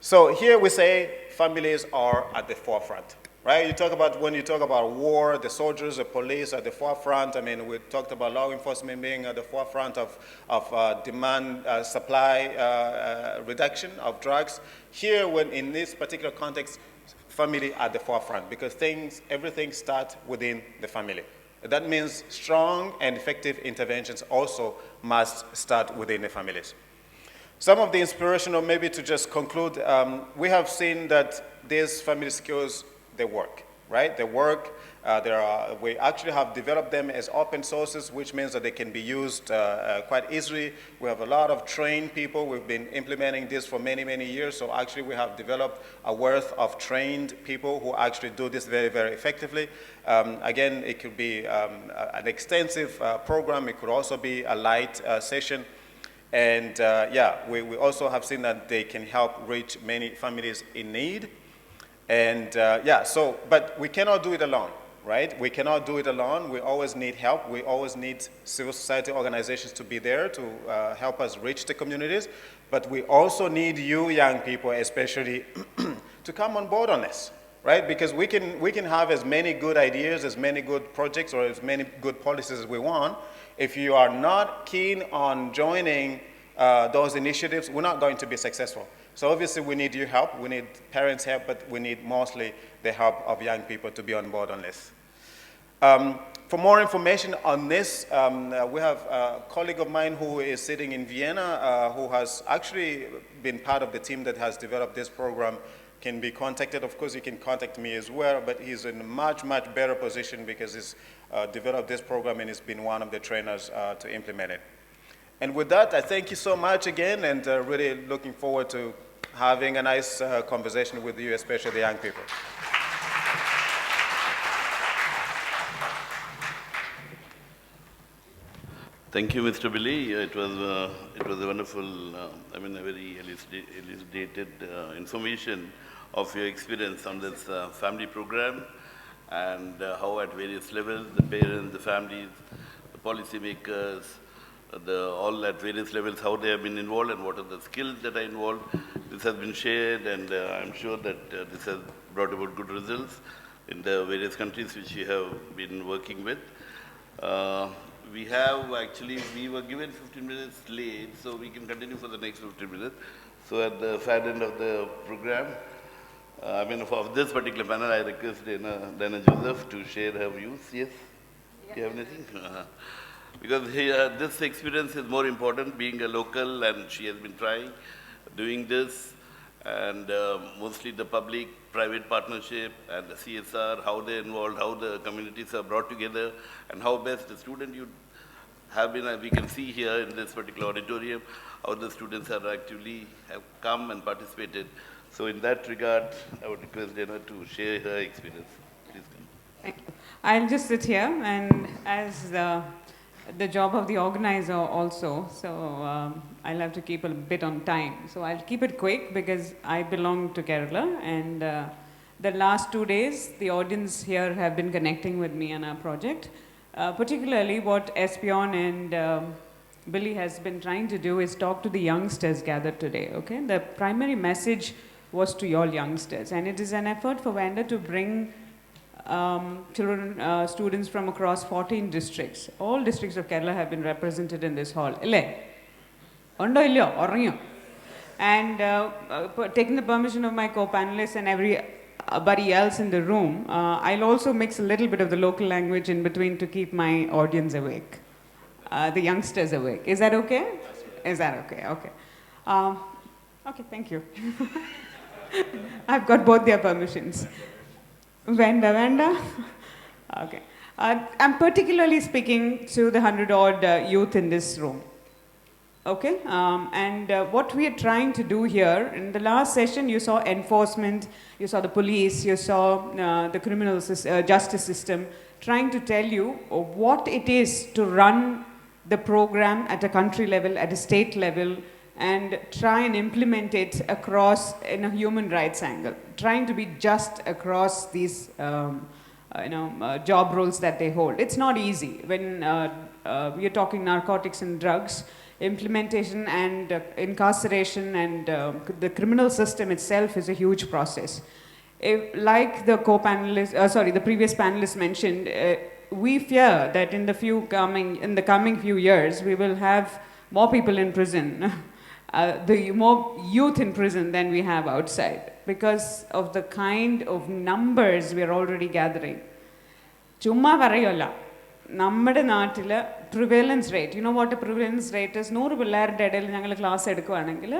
So here we say families are at the forefront, right? When you talk about war, the soldiers, the police are at the forefront. I mean, we talked about law enforcement being at the forefront of demand, supply reduction of drugs. Here, when in this particular context, family at the forefront, because everything starts within the family. That means strong and effective interventions also must start within the families. Some of the inspirational, maybe to just conclude, we have seen that these family skills, they work, right? They work. We actually have developed them as open sources, which means that they can be used quite easily. We have a lot of trained people. We've been implementing this for many, many years. So actually we have developed a wealth of trained people who actually do this very, very effectively. Again, it could be an extensive program. It could also be a light session. And we also have seen that they can help reach many families in need. And but we cannot do it alone, right? We cannot do it alone. We always need help. We always need civil society organizations to be there to help us reach the communities. But we also need you young people, especially, to come on board on this, right? Because we can have as many good ideas, as many good projects, or as many good policies as we want. If you are not keen on joining those initiatives, we're not going to be successful. So obviously we need your help, we need parents' help, but we need mostly the help of young people to be on board on this. For more information on this, we have a colleague of mine who is sitting in Vienna, who has actually been part of the team that has developed this program, can be contacted. Of course, you can contact me as well, but he's in a much, much better position because he's developed this program and he's been one of the trainers to implement it. And with that, I thank you so much again, and really looking forward to having a nice conversation with you, especially the young people. Thank you, Mr. Billy. It was a wonderful, a very elucidated information of your experience on this family program, and how at various levels, the parents, the families, the policymakers, all at various levels, how they have been involved and what are the skills that are involved. This has been shared, and I'm sure that this has brought about good results in the various countries which we have been working with. We were given 15 minutes late, so we can continue for the next 15 minutes. So at the far end of the program, for this particular panel, I request Dana Joseph to share her views. Yes? Do you have anything? Because this experience is more important, being a local, and she has been trying, doing this, and mostly the public-private partnership and the CSR, how they're involved, how the communities are brought together, and how best the student you have been, we can see here in this particular auditorium, how the students have come and participated. So in that regard, I would request Dana to share her experience. Please come. Thank you. I'll just sit here, and as the job of the organizer also, so I'll have to keep a bit on time. So I'll keep it quick because I belong to Kerala, and the last 2 days, the audience here have been connecting with me on our project. Particularly what Esbjörn and Billy has been trying to do is talk to the youngsters gathered today, okay? The primary message was to all youngsters, and it is an effort for VENDA to bring students from across 14 districts. All districts of Kerala have been represented in this hall. And taking the permission of my co-panelists and everybody else in the room, I'll also mix a little bit of the local language in between to keep my audience awake. the youngsters awake. Is that okay? Is that okay? Okay. Okay, thank you. I've got both their permissions. VENDA. Okay. I'm particularly speaking to the 100-odd youth in this room. Okay, what we are trying to do here, in the last session you saw enforcement, you saw the police, you saw the criminal justice system, trying to tell you what it is to run the program at a country level, at a state level, and try and implement it across in a human rights angle, trying to be just across these job roles that they hold. It's not easy. When we are talking narcotics and drugs, implementation and incarceration and the criminal system itself is a huge process. Like the the previous panelists mentioned, we fear that in the coming few years, we will have more people in prison, more youth in prison than we have outside, because of the kind of numbers we are already gathering. Chumma varayalla. നമ്മുടെ നാട്ടിൽ prevalence rate, you know what a prevalence rate is? 100 പിള്ളേരുടെ ഇടയിൽ ഞങ്ങൾ class എടുക്കുകയാണെങ്കിൽ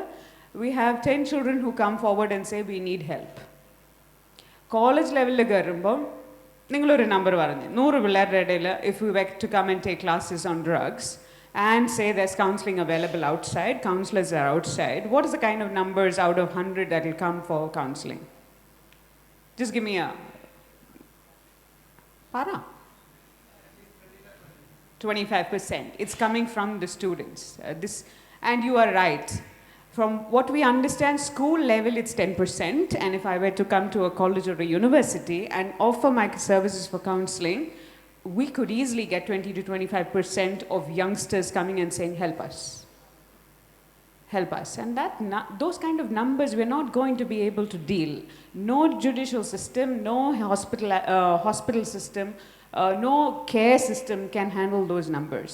we have 10 children who come forward and say we need help. College ലെവലിൽ കയറുമ്പോൾ നിങ്ങളൊരു number പറഞ്ഞു 100 പിള്ളേരുടെ ഇടയിൽ if we were to come and take classes on drugs and say there's counseling available outside, counselors are outside, what is the kind of numbers out of 100 that will come for counseling? Just give me a para. 25%. It's coming from the students. And you are right. From what we understand, school level it's 10%, and if I were to come to a college or a university and offer my services for counseling, we could easily get 20 to 25% of youngsters coming and saying, help us. Help us. And those kind of numbers we're not going to be able to deal. No judicial system, no hospital system, no care system can handle those numbers.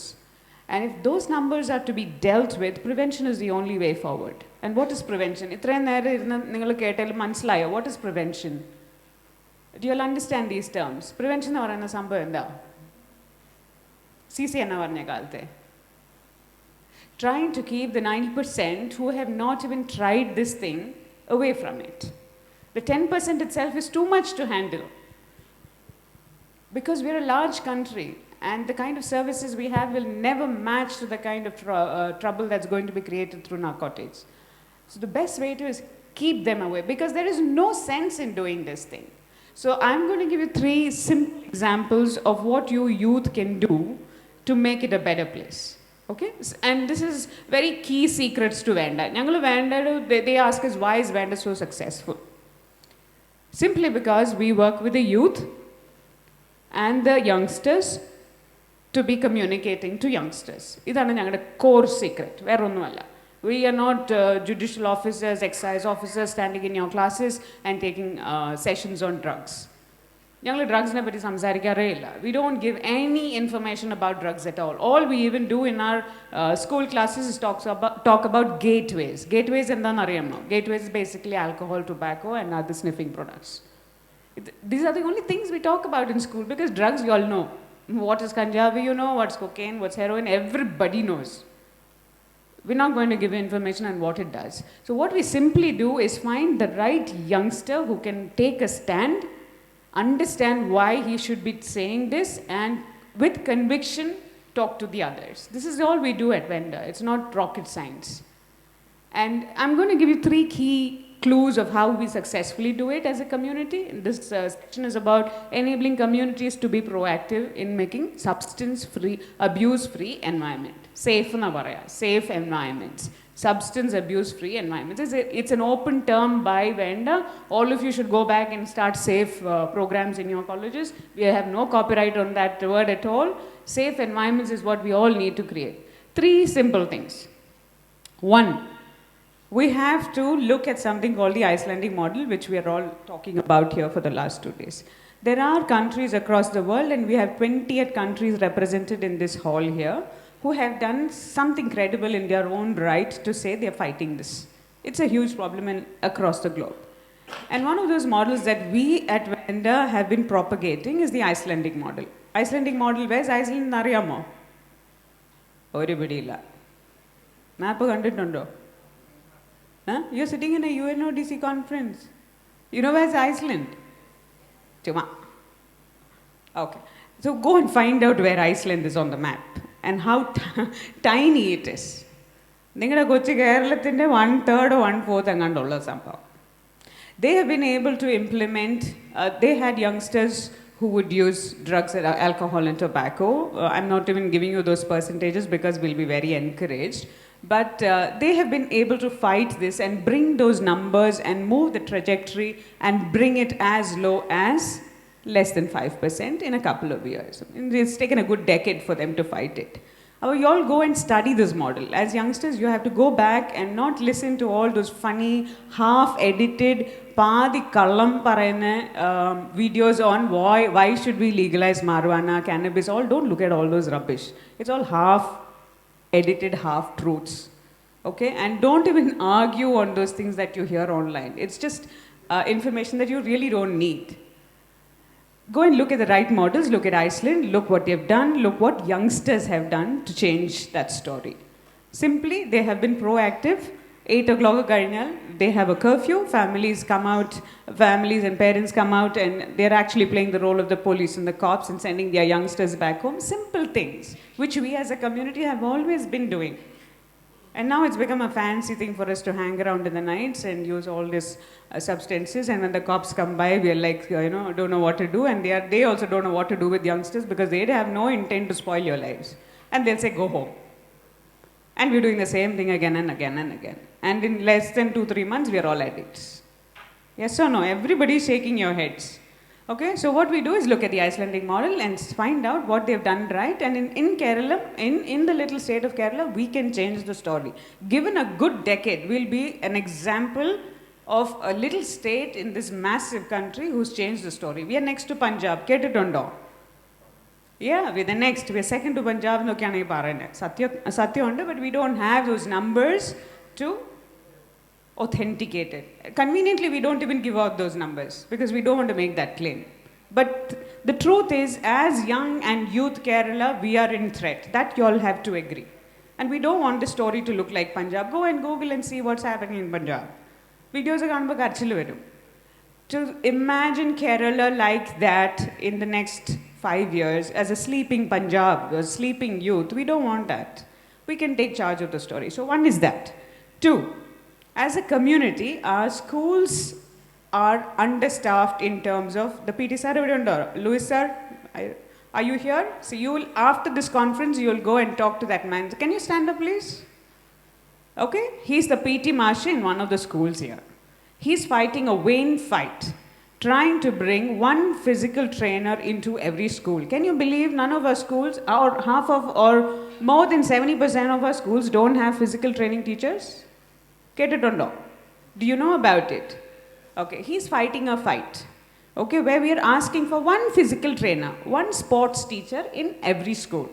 And if those numbers are to be dealt with, prevention is the only way forward. And what is prevention? What is prevention? Do you all understand these terms? Prevention is CC trying to keep the 90% who have not even tried this thing away from it. The 10% itself is too much to handle. Because we're a large country, and the kind of services we have will never match to the kind of trouble that's going to be created through narcotics. So the best way to is keep them away, because there is no sense in doing this thing. So I'm going to give you 3 simple examples of what you youth can do to make it a better place. Okay? And this is very key secrets to VENDA. They ask us, why is VENDA so successful? Simply because we work with the youth and the youngsters to be communicating to youngsters. This is our core secret. We are not judicial officers, excise officers standing in your classes and taking sessions on drugs. We don't give any information about drugs at all. All we even do in our school classes is talk about gateways. Gateways Gateways is basically alcohol, tobacco and other sniffing products. These are the only things we talk about in school, because drugs you all know. What is Kanjavi, you know, what's cocaine, what's heroin, everybody knows. We're not going to give you information on what it does. So what we simply do is find the right youngster who can take a stand, understand why he should be saying this, and with conviction talk to the others. This is all we do at VENDA. It's not rocket science. And I'm going to give you 3 key clues of how we successfully do it as a community. This section is about enabling communities to be proactive in making substance-free, abuse-free environment. Safe environments. Substance abuse-free environments. It's an open term by VENDA. All of you should go back and start SAFE programs in your colleges. We have no copyright on that word at all. Safe environments is what we all need to create. 3 simple things. 1, we have to look at something called the Icelandic model, which we are all talking about here for the last 2 days. There are countries across the world, and we have 28 countries represented in this hall here, who have done something credible in their own right to say they are fighting this. It's a huge problem across the globe. And one of those models that we at VENDA have been propagating is the Icelandic model. Icelandic model, where's Iceland? Nariyamo? ഒരു പിടിയില്ല. മാപ്പ് കണ്ടിട്ടുണ്ടോ? You're sitting in a UNODC conference. You know where's Iceland? Chuma. Okay. So go and find out where Iceland is on the map and how tiny it is. നിങ്ങളുടെ കൊച്ചു കേരളത്തിൻ്റെ 1/3 or 1/4 എങ്ങാണ്ടുള്ള സംഭവം. They have been able to implement, they had youngsters who would use drugs, alcohol and tobacco. I'm not even giving you those percentages because we'll be very encouraged. But they have been able to fight this and bring those numbers and move the trajectory and bring it as low as less than 5% in a couple of years. It's taken a good decade for them to fight it. You all go and study this model. As youngsters, you have to go back and not listen to all those funny, half-edited, paadi kallam parayana videos on why should we legalize marijuana, cannabis. All don't look at all those rubbish. It's all half-edited, half-truths. Okay? And don't even argue on those things that you hear online. It's just information that you really don't need. Go and look at the right models, look at Iceland, look what they've done, look what youngsters have done to change that story. Simply, they have been proactive. 8 o'clock karinal, they have a curfew, families come out, families and parents come out and they're actually playing the role of the police and the cops and sending their youngsters back home. Simple things, which we as a community have always been doing. And now it's become a fancy thing for us to hang around in the nights and use all these substances. And when the cops come by, we are like, don't know what to do. And they also don't know what to do with youngsters because they have no intent to spoil your lives. And they'll say, go home. And we're doing the same thing again and again and again. And in less than 2-3 months, we are all addicts. Yes or no? Everybody's shaking your heads. Okay, so what we do is look at the Icelandic model and find out what they've done right. And in Kerala, in the little state of Kerala, we can change the story. Given a good decade, we'll be an example of a little state in this massive country who's changed the story. We are next to Punjab. Ketitundo? Yeah, we're the next. We're second to Punjab. No, Satya under, but we don't have those numbers to authenticate it. Conveniently, we don't even give out those numbers because we don't want to make that claim. But the truth is, as young and youth Kerala, we are in threat. That you all have to agree. And we don't want the story to look like Punjab. Go and Google and see what's happening in Punjab. Videos are to imagine Kerala like that in the next 5 years as a sleeping Punjab, a sleeping youth, we don't want that. We can take charge of the story. So one is that. 2, as a community, our schools are understaffed in terms of the PT sir. Louis sir, are you here? So you will, after this conference, you will go and talk to that man. Can you stand up, please? Okay, he's the PT Marshal in one of the schools here. He's fighting a vain fight, trying to bring one physical trainer into every school. Can you believe none of our schools, or half of, or more than 70% of our schools don't have physical training teachers? Ketitundo? Do you know about it? Okay, he's fighting a fight, okay, where we are asking for one physical trainer, one sports teacher in every school.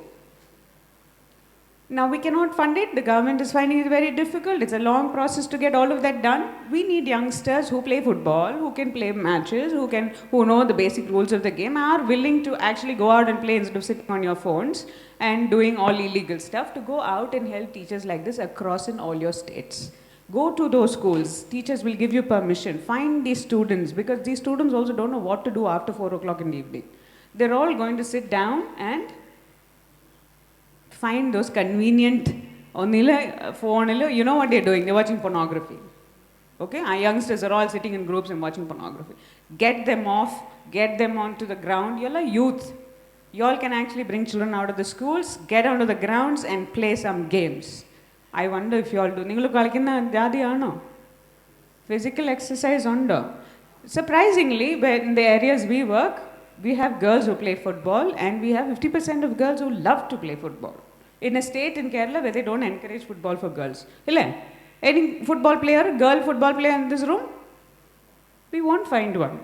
Now we cannot fund it. The government is finding it very difficult. It's a long process to get all of that done. We need youngsters who play football, who can play matches, who know the basic rules of the game, are willing to actually go out and play instead of sitting on your phones and doing all illegal stuff, to go out and help teachers like this across in all your states. Go to those schools. Teachers will give you permission. Find these students, because these students also don't know what to do after 4 o'clock in the evening. They're all going to sit down and find those convenient phone. You know what they're doing? They're watching pornography. Okay? Our youngsters are all sitting in groups and watching pornography. Get them off, get them onto the ground. You're a youth. You all can actually bring children out of the schools, get onto the grounds and play some games. I wonder if you all do. Physical exercise undo. Surprisingly, in the areas we work, we have girls who play football, and we have 50% of girls who love to play football. In a state in Kerala where they don't encourage football for girls. Any football player, girl football player in this room? We won't find one.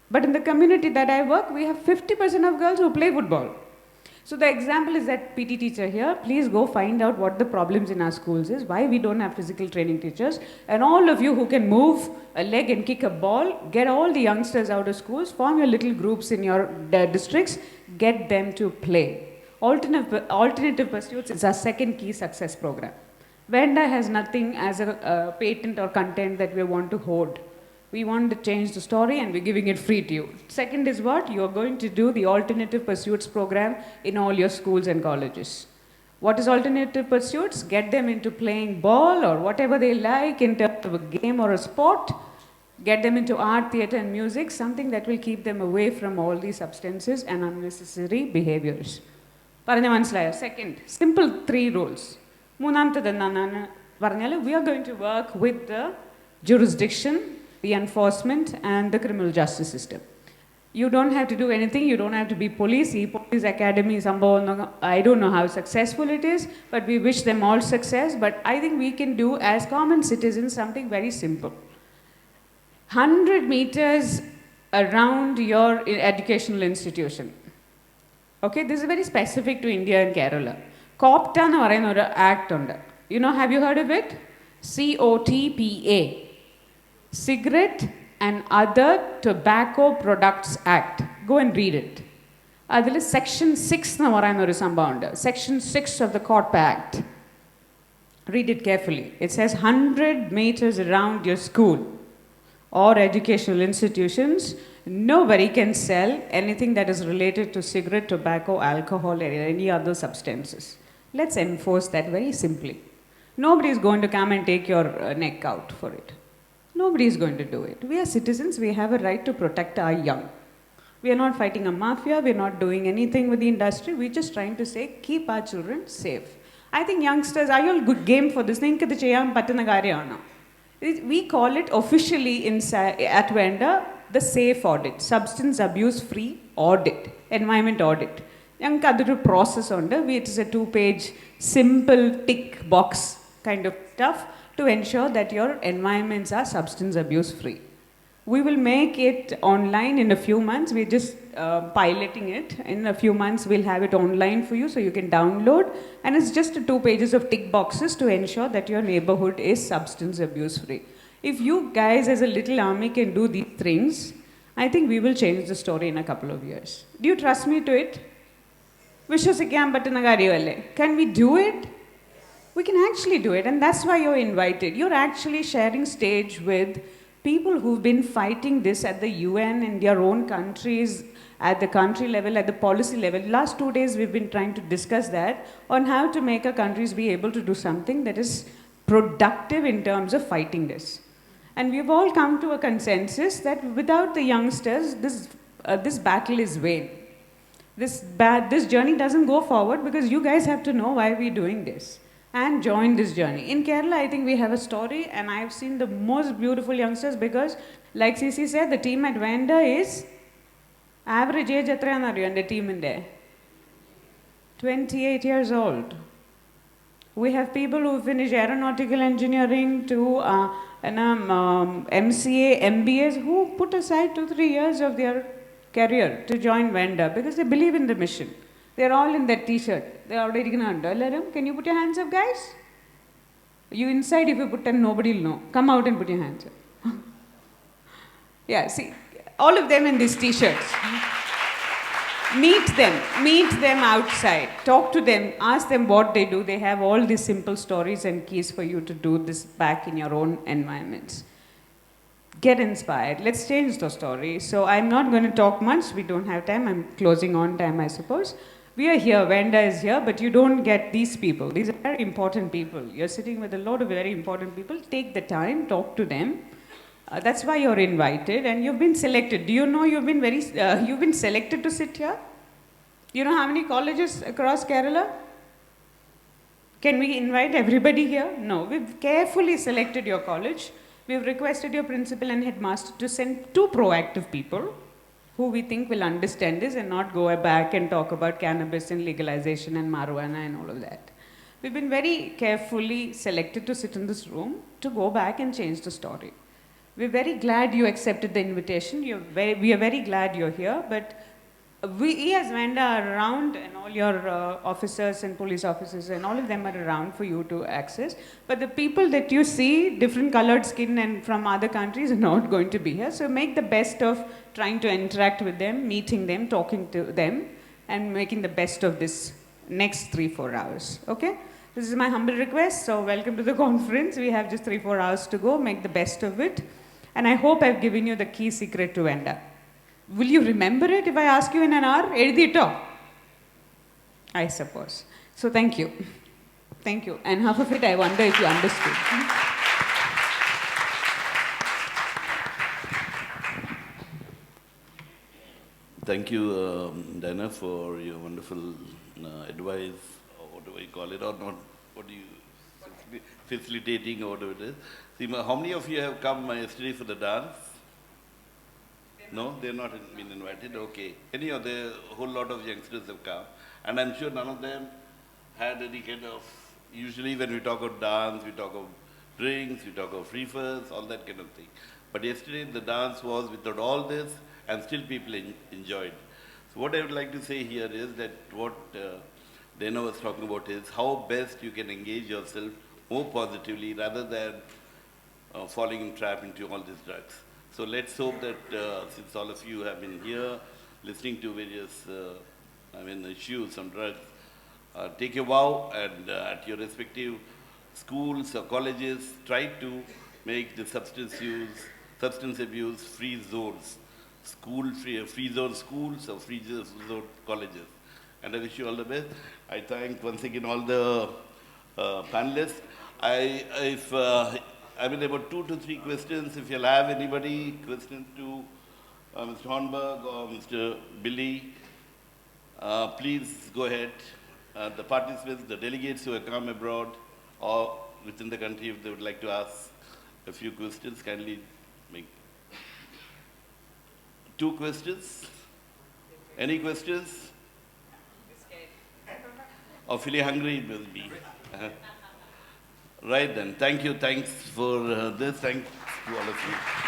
But in the community that I work, we have 50% of girls who play football. So the example is that PT teacher here. Please go find out what the problems in our schools is, why we don't have physical training teachers. And all of you who can move a leg and kick a ball, get all the youngsters out of schools, form your little groups in your districts, get them to play. Alternative pursuits is our second key success program. VENDA has nothing as a patent or content that we want to hoard. We want to change the story and we're giving it free to you. Second is what? You're going to do the alternative pursuits program in all your schools and colleges. What is alternative pursuits? Get them into playing ball or whatever they like in terms of a game or a sport. Get them into art, theatre and music, something that will keep them away from all these substances and unnecessary behaviors. Second, simple 3 rules. We are going to work with the jurisdiction, the enforcement and the criminal justice system. You don't have to do anything, you don't have to be police. Police academy, I don't know how successful it is, but we wish them all success. But I think we can do as common citizens something very simple. 100 meters around your educational institution. Okay, this is very specific to India and Kerala. COPTA എന്ന് പറയുന്ന ഒരു act ഉണ്ട്. You know, have you heard of it? COTPA. Cigarette and Other Tobacco Products Act. Go and read it. അതിൽ Section 6 എന്ന് പറയുന്ന ഒരു സംഭവം ഉണ്ട്. Section 6 of the COTPA Act. Read it carefully. It says 100 meters around your school or educational institutions, nobody can sell anything that is related to cigarette, tobacco, alcohol, or any other substances. Let's enforce that very simply. Nobody is going to come and take your neck out for it. Nobody is going to do it. We are citizens, we have a right to protect our young. We are not fighting a mafia, we are not doing anything with the industry, we are just trying to say, keep our children safe. I think youngsters, are you all good game for this? We call it officially at VENDA the S.A.F.E audit, Substance Abuse Free Audit, Environment Audit. There process it is a 2-page simple tick box kind of stuff to ensure that your environments are substance abuse free. We will make it online in a few months. We're just piloting it. In a few months, we'll have it online for you so you can download. And it's just 2 pages of tick boxes to ensure that your neighborhood is substance abuse free. If you guys as a little army can do these things, I think we will change the story in a couple of years. Do you trust me to it? Can we do it? We can actually do it, and that's why you're invited. You're actually sharing stage with people who've been fighting this at the UN in their own countries, at the country level, at the policy level. Last 2 days we've been trying to discuss that on how to make our countries be able to do something that is productive in terms of fighting this. And we've all come to a consensus that without the youngsters, this battle is vain. This journey doesn't go forward because you guys have to know why we're doing this and join this journey. In Kerala, I think we have a story, and I've seen the most beautiful youngsters because, like CC said, the team at VENDA is average age the team in there. 28 years old. We have people who finish aeronautical engineering to MCA, MBAs who put aside 2-3 years of their career to join VENDA because they believe in the mission. They're all in that t-shirt. They're already going to Can you put your hands up, guys? You inside, if you put 10, nobody will know. Come out and put your hands up. Yeah, see, all of them in these t-shirts. Meet them outside. Talk to them, ask them what they do. They have all these simple stories and keys for you to do this back in your own environments. Get inspired. Let's change the story. So I'm not going to talk much. We don't have time. I'm closing on time, I suppose. We are here. VENDA is here, but you don't get these people. These are very important people. You're sitting with a lot of very important people. Take the time. Talk to them. That's why you're invited, and you've been selected. Do you know you've been selected to sit here? You know how many colleges across Kerala? Can we invite everybody here? No. We've carefully selected your college. We've requested your principal and headmaster to send 2 proactive people who we think will understand this and not go back and talk about cannabis and legalization and marijuana and all of that. We've been very carefully selected to sit in this room to go back and change the story. We're very glad you accepted the invitation. We are very glad you're here, but we as VENDA are around, and all your officers and police officers and all of them are around for you to access. But the people that you see, different colored skin and from other countries, are not going to be here. So make the best of trying to interact with them, meeting them, talking to them, and making the best of this next 3-4 hours. Okay? This is my humble request. So welcome to the conference. We have just 3-4 hours to go. Make the best of it. And I hope I've given you the key secret to VENDA. Will you remember it if I ask you in an hour? Edhito? I suppose. So thank you. Thank you. And half of it I wonder if you understood. Thank you, Diana, for your wonderful advice, or what do I call it, or not, what do you, facilitating, or whatever it is. See, how many of you have come yesterday for the dance? No, they're not been invited, okay. Any of the whole lot of youngsters have come, and I'm sure none of them had any kind of, usually when we talk of dance, we talk of drinks, we talk of reefers, all that kind of thing. But yesterday the dance was without all this, and still people enjoyed. So what I would like to say here is that what Dana was talking about is how best you can engage yourself more positively rather than falling in trap into all these drugs. So let's hope that since all of you have been here listening to various issues on drugs, take a vow and at your respective schools or colleges, try to make the substance abuse free zones. Free zone schools or free zone colleges. And I wish you all the best. I thank once again all the panelists. About 2 to 3 questions. If you'll have anybody, questions to Mr. Hörnberg or Mr. Billy, please go ahead. The participants, the delegates who have come abroad or within the country, if they would like to ask a few questions, kindly make 2 questions. Any questions? Or feeling hungry, it will be. Right then. Thank you. Thanks for this. Thanks to all of you.